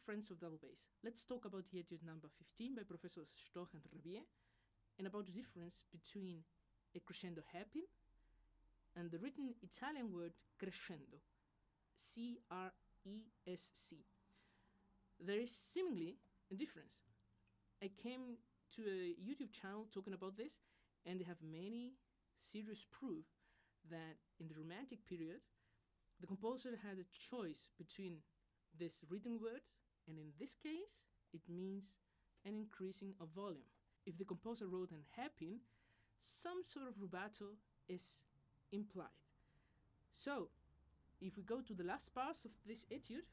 friends of double bass. Let's talk about the etude number 15 by Professor Storch-Hrabě and about the difference between a crescendo hairpin and the written Italian word crescendo, C-R-E-S-C. There is seemingly a difference. I came to a YouTube channel talking about this, and they have many serious proof that in the Romantic period, the composer had a choice between this written word, and in this case, it means an increasing of volume. If the composer wrote an hairpin, some sort of rubato is implied. So, if we go to the last bars of this etude,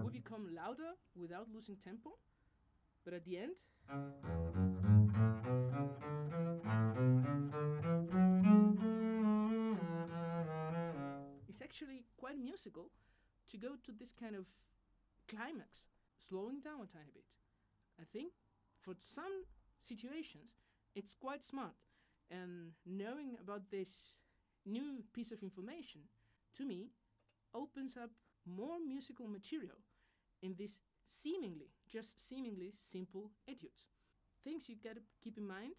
we become louder without losing tempo, but at the end, it's actually quite musical to go to this kind of climax, slowing down a tiny bit. I think for some situations, it's quite smart. And knowing about this new piece of information, to me, opens up more musical material in this just seemingly simple etudes. Things you gotta keep in mind,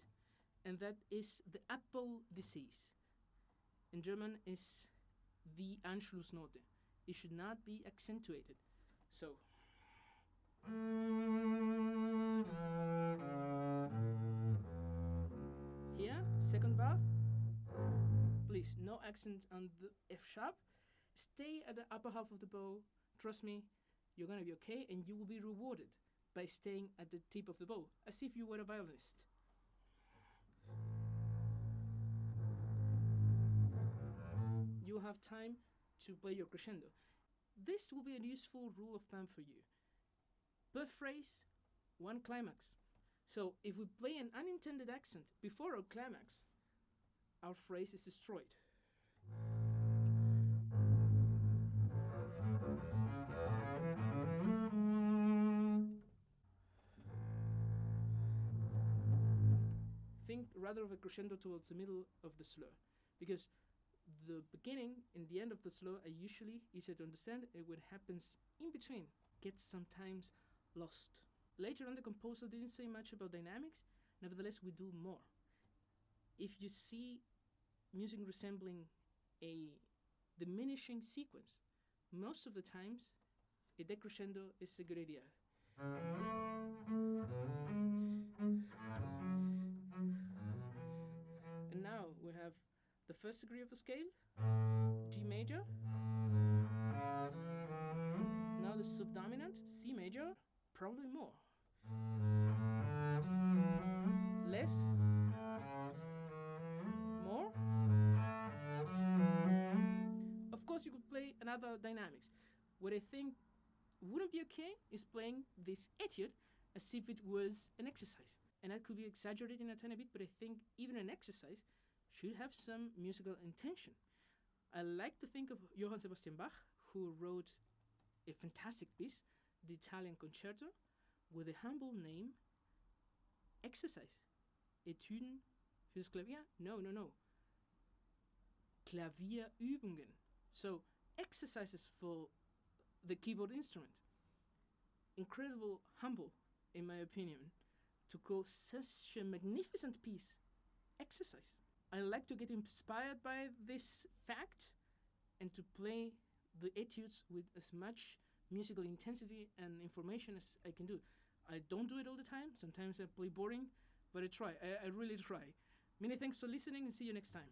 and that is the Abbau disease. In German is the Anschlussnote. It should not be accentuated. So, here, second bar. Please, no accent on the F sharp. Stay at the upper half of the bow. Trust me, you're gonna be okay, and you will be rewarded by staying at the tip of the bow, as if you were a violinist. You will have time to play your crescendo. This will be a useful rule of thumb for you. Per phrase, one climax. So if we play an unintended accent before our climax, our phrase is destroyed. Think rather of a crescendo towards the middle of the slur, because the beginning and the end of the slur are usually easier to understand, and what happens in between gets sometimes lost. Later on, the composer didn't say much about dynamics. Nevertheless, we do more. If you see music resembling a diminishing sequence, most of the times a decrescendo is a good idea. And now we have the first degree of a scale, G major. Now the subdominant, C major, probably more. Less. More. Of course, you could play another dynamics. What I think wouldn't be okay is playing this etude as if it was an exercise. And I could be exaggerating a tiny bit, but I think even an exercise should have some musical intention. I like to think of Johann Sebastian Bach, who wrote a fantastic piece, the Italian Concerto, with the humble name Exercise. Etüden fürs Klavier? No. Klavierübungen. So, exercises for the keyboard instrument. Incredible, humble, in my opinion, to call such a magnificent piece exercise. I like to get inspired by this fact and to play the etudes with as much musical intensity and information as I can do. I don't do it all the time. Sometimes I play boring, but I try. I really try. Many thanks for listening, and see you next time.